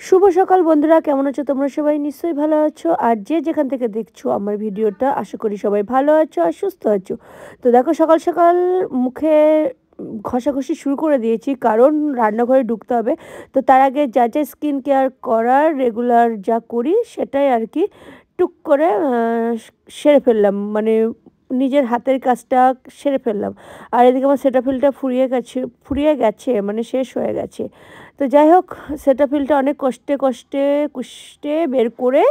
শুভ সকাল বন্ধুরা, কেমন আছো তোমরা? সবাই নিশ্চয়ই ভালো আছো। আর যে যেখান থেকে দেখছো আমার ভিডিওটা, আশা করি সবাই ভালো আছো আর সুস্থ আছো। তো দেখো, সকাল সকাল মুখে ঘষাঘষি শুরু করে দিয়েছি, কারণ রান্নাঘরে ঢুকতে হবে। তো তার আগে যা যা স্কিন কেয়ার করার রেগুলার যা করি সেটাই আর কি টুক করে সেরে ফেললাম, মানে নিজের হাতের কাজটা সেরে ফেললাম। আর এদিকে আমার সেটাফিলটা ফুরিয়ে গেছে, মানে শেষ হয়ে গেছে। তো যাই হোক, সেটাফিলটা অনেক কষ্টে কষ্টে কুষ্টে বের করে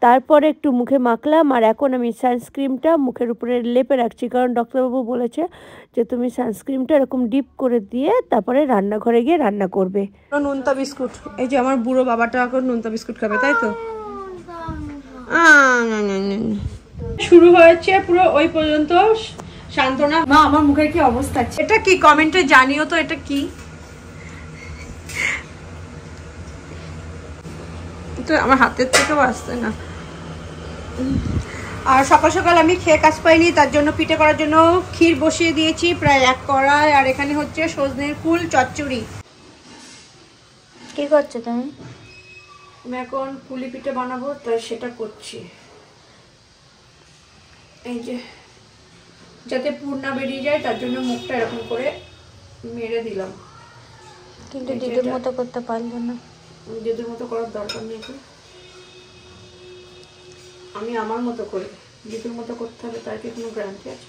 তারপরে একটু মুখে মাখলাম। আর এখন আমি সানস্ক্রিনটা মুখের উপরে লেপে রাখছি, কারণ ডক্টরবাবু বলেছে যে তুমি সানস্ক্রিনটা এরকম ডিপ করে দিয়ে তারপরে রান্নাঘরে গিয়ে রান্না করবে। নোনতা বিস্কুট, এই যে আমার বুড়ো বাবাটা এখন নোনতা বিস্কুট খাবে, তাই তো? শুরু হয়েছে পুরো ওই পর্যন্ত সান্ত্বনা। মা, আমার মুখের কি অবস্থা? এটা কি কমেন্টে জানিও তো, এটা কি? তো আমার হাতের থেকেও আসছে না। আর সকাল সকাল আমি খেয়ে কাজ পাইনি, তার জন্য পিঠে করার জন্য ক্ষীর বসিয়ে দিয়েছি প্রায় 1 কড়াই। আর এখানে হচ্ছে সজনের ফুল চচ্চড়ি। কি করছো তুমি? আমি এখন পুলি পিঠে বানাবো, তাই সেটা করছি। এই যে যাতে পুর না বেরিয়ে যায় তার জন্য মুখটা এরকম করে মেরে দিলাম। কিন্তু দিদির মতো করতে পারলো না। দিদির মতো করার দরকার নেই, আমি আমার মতো করি। দিদির মতো করতে হবে তার কি কোনো গ্যারান্টি আছে?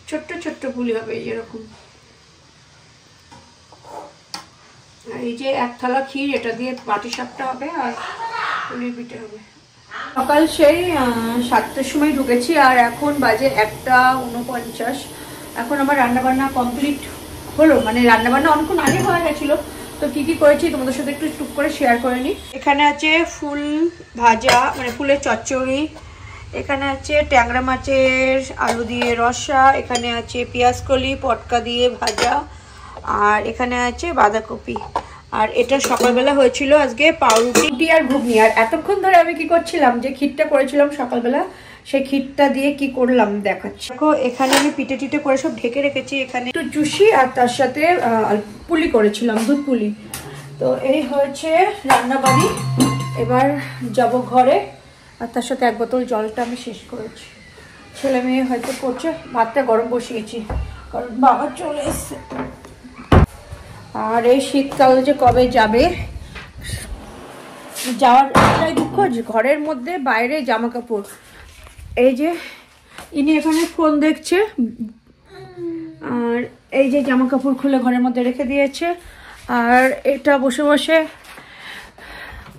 ছোট্ট ছোট্ট পুলি হবে এরকম। আর এই যে 1 থালা ক্ষীর, এটা দিয়ে বাটি সাপটা হবে আর পুলির পিঠে হবে। সকাল সেই 7টার সময় ঢুকেছি আর এখন বাজে 1:49। এখন আমার রান্নাবান্না কমপ্লিট হলো, মানে রান্নাবান্না অনেকক্ষণ আগে হয়ে গেছিলো। তো কী কী করেছি তোমাদের সাথে একটু টুক করে শেয়ার করে নিই। এখানে আছে ফুল ভাজা, মানে ফুলের চচ্চড়ি। এখানে আছে ট্যাংরা মাছের আলু দিয়ে রসা। এখানে আছে পেঁয়াজ কলি পটকা দিয়ে ভাজা। আর এখানে আছে বাঁধাকপি। আর এটা সকালবেলা হয়েছিল আজকে পাউরুটি আর ঘুগনি। আর এতক্ষণ ধরে আমি কি করছিলাম, যে ক্ষীরটা করেছিলাম সকালবেলা, সেই ক্ষীরটা দিয়ে কি করলাম দেখাচ্ছি। দেখো, এখানে আমি পিঠে টিটে করে সব ঢেকে রেখেছি। এখানে একটু জুসি আর তার সাথে পুলি করেছিলাম, দুধ পুলি। তো এই হয়েছে রান্নাবাড়ি। এবার যাব ঘরে, আর তার সাথে 1 বোতল জলটা আমি শেষ করেছি। ছেলে মেয়ে হয়তো করছে, ভাতটা গরম বসিয়েছি কারণ বাবা চলে এসছে। আর এই শীতকাল যে কবে যাবে, যাওয়ার একটাই দুঃখ, ঘরের মধ্যে বাইরে জামা কাপড়। এই যে ইনি এখানে ফোন দেখছে, আর এই যে জামা কাপড় খুলে ঘরের মধ্যে রেখে দিয়েছে। আর এটা বসে বসে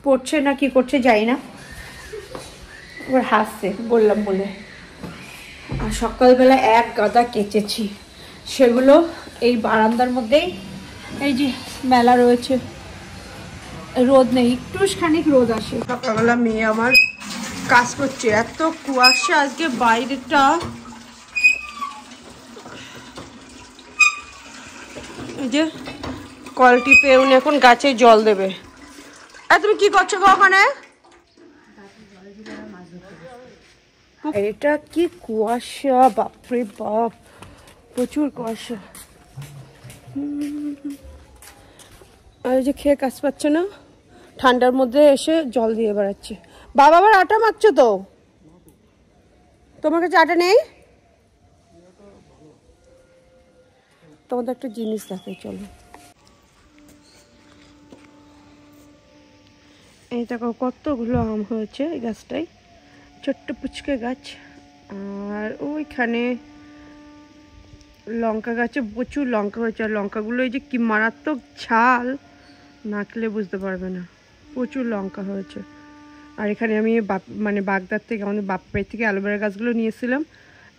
পড়ছে না কি করছে যাই না, ওর হাসছে বললাম বলে। আর সকালবেলা 1 গাদা কেচেছি, সেগুলো এই বারান্দার মধ্যেই, এই যে মেলা রয়েছে, রোদ নেই, একটুখানি রোদ আসে। সকালবেলা মেয়ে আমার কাজ করছে, এত কুয়াশা আজকে বাইরেটা। এই যে কল টিপে উনি এখন গাছে জল দেবে। আর তুমি কি করছো গো ওখানে? এটা কি কুয়াশা, বাপরে বাপ, প্রচুর কুয়াশা। আর যে খেয়ে কাজ পাচ্ছে না, ঠান্ডার মধ্যে এসে জল দিয়ে বেড়াচ্ছে। বাবা আবার আটা মাখছো তো? তোমার কাছে আটা নেই? তোমাদের একটা জিনিস দেখাই, চলো। এই দেখো কতগুলো আম হয়েছে এই গাছটায়, ছোট্ট পুচকে গাছ। আর ওইখানে লঙ্কা গাছে প্রচুর লঙ্কা হয়েছে। আর লঙ্কাগুলো এই যে কি মারাত্মক ঝাল, না খেলে বুঝতে পারবে না, প্রচুর লঙ্কা হয়েছে। আর এখানে আমি মানে বাগদার থেকে, আমাদের বাপের থেকে অ্যালোভেরা গাছগুলো নিয়েছিলাম,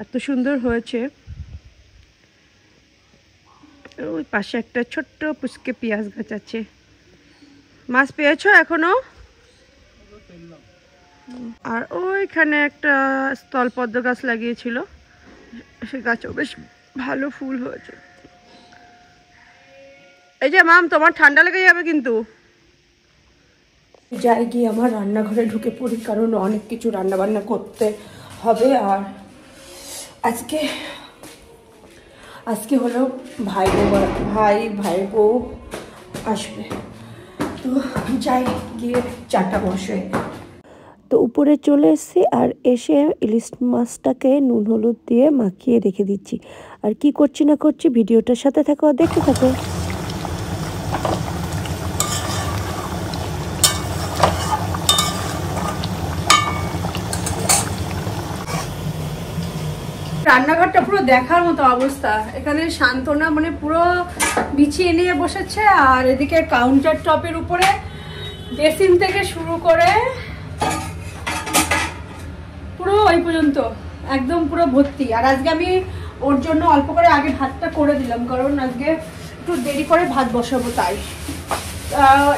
এত সুন্দর হয়েছে। ওই পাশে একটা ছোট্ট পুচকে পেঁয়াজ গাছ আছে। মাছ পেয়েছো এখনো? আর ওইখানে একটা স্থলপদ্ম গাছ লাগিয়েছিল, সে গাছও বেশ ভালো ফুল হয়েছে। এই যে মাম, তোমার ঠান্ডা লেগে যাবে কিন্তু। যাই গিয়ে আমার রান্নাঘরে ঢুকে পড়ি, কারণ অনেক কিছু রান্না বান্না করতে হবে। আর আজকে হলো ভাই বউ আসবে। তো যাই গিয়ে চাটা বসে। তো উপরে চলে এসেছি আর এসে ইলিশ মাছটাকে নুন হলুদ দিয়ে মাখিয়ে রেখে দিচ্ছি। আর কি করছি না করছি ভিডিওটার সাথে থাকো, দেখতে থাকো। রান্নাঘরটা পুরো দেখার মতো অবস্থা। এখানে শান্তনা মানে পুরো বিছিয়ে নিয়ে বসেছে, আর এদিকে কাউন্টার টপের উপরে বেসিন থেকে শুরু করে পুরো ওই পর্যন্ত একদম পুরো ভর্তি। আর আজকে আমি ওর জন্য অল্প করে আগে ভাতটা করে দিলাম, কারণ আজকে একটু দেরি করে ভাত বসাবো তাই।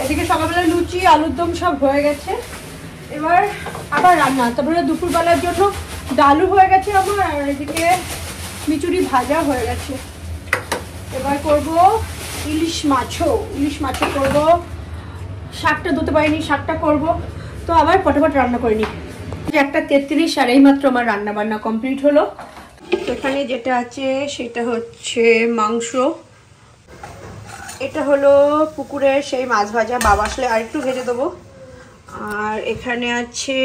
এদিকে সকালবেলা লুচি আলুর দম সব হয়ে গেছে, এবার আবার রান্না। তারপরে দুপুরবেলার জন্য ডালু হয়ে গেছে আমার, আর এদিকে মিচুরি ভাজা হয়ে গেছে। এবার করব ইলিশ মাছও করব। শাকটা ধুতে পারিনি, শাকটা করব। তো আবার ফটাফট রান্না করে নিই। 1:33 আর এইমাত্র আমার রান্না বান্না কমপ্লিট হলো। এখানে যেটা আছে সেটা হচ্ছে মাংস, এটা হলো পুকুরের সেই মাছ ভাজা, বাবা আসলে আর একটু ভেজে দেবো। আর এখানে আছে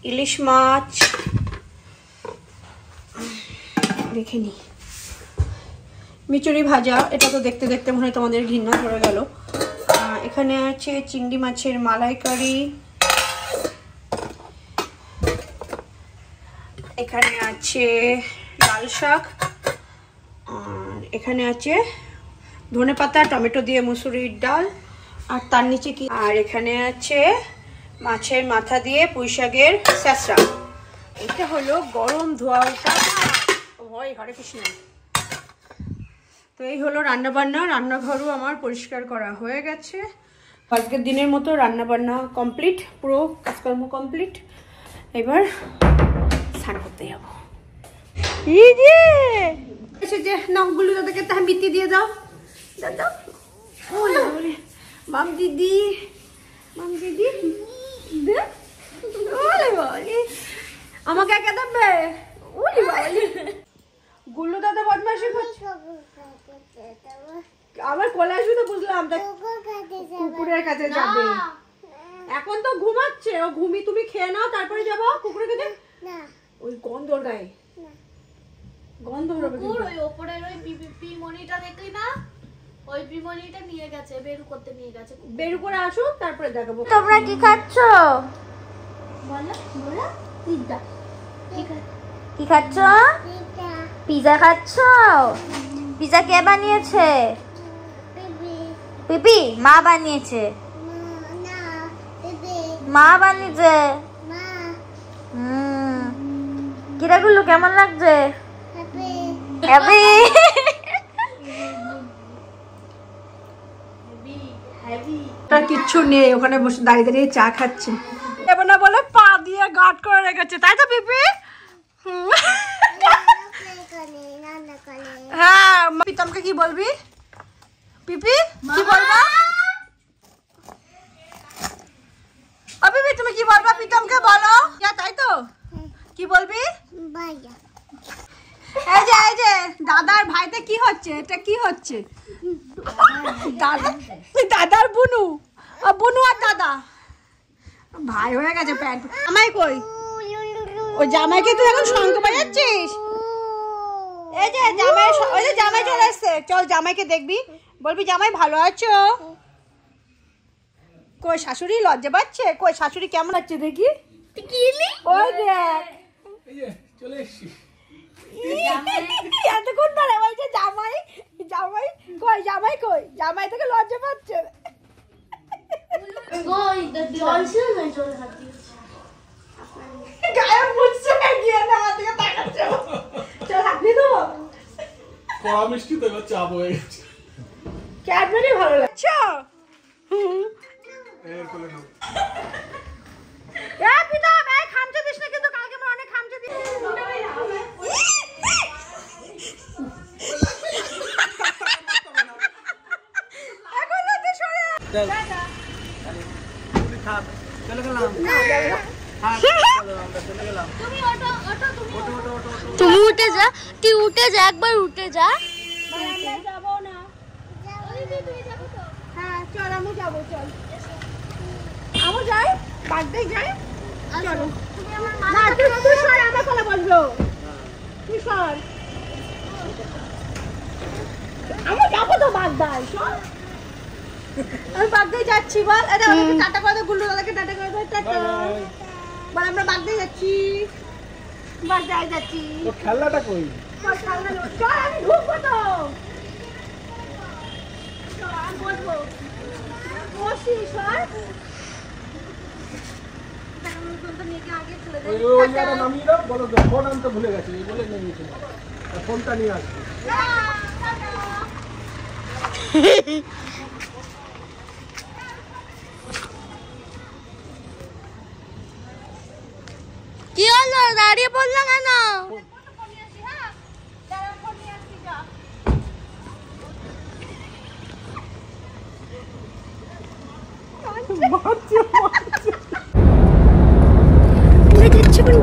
ইলিশ মাছ, দেখে নি মিচুরি ভাজা, এটা তো দেখতে দেখতে মনে হয় তোমাদের ঘৃণা ধরে গেল। এখানে আছে চিংড়ি মাছের মালাইকারি, এখানে আছে লাল শাক, আর এখানে আছে ধনেপাতা টমেটো দিয়ে মুসুরির ডাল, আর তার নিচে কি, আর এখানে আছে মাছের মাথা দিয়ে পুঁই শাকের স্যাঁচড়া। এটা হলো গরম ধোয়া ওঠা হয়। হরে কৃষ্ণ। তো এই হলো রান্নাবান্না। রান্নাঘরও আমার পরিষ্কার করা হয়ে গেছে। আজকের দিনের মতো রান্নাবান্না কমপ্লিট, পুরো কাজকর্ম কমপ্লিট। এবার স্নান করতে যাবো। যে নখগুলো তাদেরকে তাহা বিতি দিয়ে দাও, দাও। মাম দিদি আমাকে একা দেবে? গুল্লু দাদা বদমাশি করছে, আবার কোলে আসবে তো বুঝলাম, কুকুরের কাছে যাবে। এখন তো ঘুমাচ্ছে ও, তুমি খেয়ে নাও তারপরে যাবো কুকুরের কাছে। ওই গন্ধর গায়ে গন্ধ বেরোবে। ওই ওপরের ওই পিমনিটা দেখলি না, ওই পিমনিটা নিয়ে গেছে, বেরু করতে নিয়ে গেছে। বেরু করে আসুক তারপরে দেখাবো। তোমরা কি খাচ্ছ? বলো পিজ্জা। কি খাচ্ছ? পিজা খাচ্ছ? পিজা কে বানিয়েছে? পিপি মা বানিয়েছে। মা বানিয়েছে। কিরাগুলো কেমন লাগছে? হ্যাপি। কিচ্ছু নেই, ওখানে বসে দাঁড়িয়ে দাঁড়িয়ে চা খাচ্ছে। এবার না বলে পা দিয়ে গার্ড করে রেখেছে, তাই তো পিপি? হ্যাঁ, পিতমকে কি বলবি? পিপি কি বলবা? পিপি তুমি কি বলবা? পিতমকে বলো, তাই তো? কি বলবি? এই যে দাদার ভাইতে কি হচ্ছে? এটা কি হচ্ছে? দাদার বুনু আর দাদা ভাই হয়ে গেছে। প্যান্ট জামাই কই? ওই জামাইকে তুই এখন শঙ্খ বাজাচ্ছিস? এই যে জামাই, ওই যে জামাই চলে এসছে, চল জামাইকে দেখবি, বলবি জামাই ভালো আছো? কই শাশুড়ি লজ্জা পাচ্ছে? কই শাশুড়ি কেমন আছে দেখি? ওই দেখ চলে এসছি। এতক্ষণ ধরে বলছে জামাই কই, জামাই থেকে লজ্জা পাচ্ছে। গায়ে মুছছে গিয়ে না, আমার দিকে তাকাচ্ছে। চল আপনি তো মিষ্টি তো চাপ হয়ে গেছে। ক্যাডবেরি ভালো লাগছে। খামচে দিস না কিন্তু, কালকে আমার অনেক খামচে দিস। তুমি উঠে যা, তুই উঠে যা, একবার উঠে যা। যাবো না। হ্যাঁ চল আমি যাবো, চল আমও যাই, বার্থডে যাই, চলো। না তুই সর, আমার কথা বলবো, তুই সর। আমি যাবো তো বার্থডে, সর। আমি বার্থডে যাচ্ছি, বল। এটা আমাকে টাটা করে দে, গুল্লু দাদাকে টাটা করে দে, টাটা বল। আমরা বার্থডে যাচ্ছি, বার্থডে যাচ্ছি। তো খেলনাটা কই? চল খেলনা লো, চল আমি ঢুকবো তো, চল আমি বসবো, বসি, সর। ওই জায়গাটা নামিয়ে দাও, বলো তো ফোন আনতে ভুলে গেছে, এই বলে নেমেছে, ফোনটা নিয়ে আসবে। কি হলো, দাঁড়িয়ে পড়লো কেন?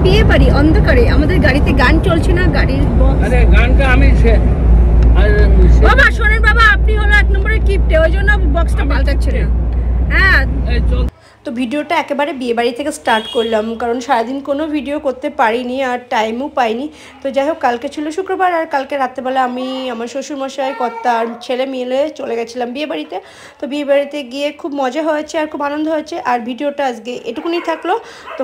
বিয়ে বাড়ি অন্ধকারে, আমাদের গাড়িতে গান চলছে না, গাড়ির আরে গানটা আমি বাবা শোনেন বাবা, আপনি হলো 1 নম্বরের কিপটে, ওই জন্য বক্সটা পাল্টাচ্ছে না। হ্যাঁ, তো ভিডিওটা একেবারে বিয়ে বাড়ি থেকে স্টার্ট করলাম, কারণ সারাদিন কোনো ভিডিও করতে পারিনি আর টাইমও পাইনি। তো যাই হোক, কালকে ছিল শুক্রবার, আর কালকে রাত্রেবেলা আমি, আমার শ্বশুরমশাই, কর্তা আর ছেলে মিলে চলে গেছিলাম বিয়ে বাড়িতে। তো বিয়ে বাড়িতে গিয়ে খুব মজা হয়েছে আর খুব আনন্দ হয়েছে। আর ভিডিওটা আজকে এটুকুনি থাকলো। তো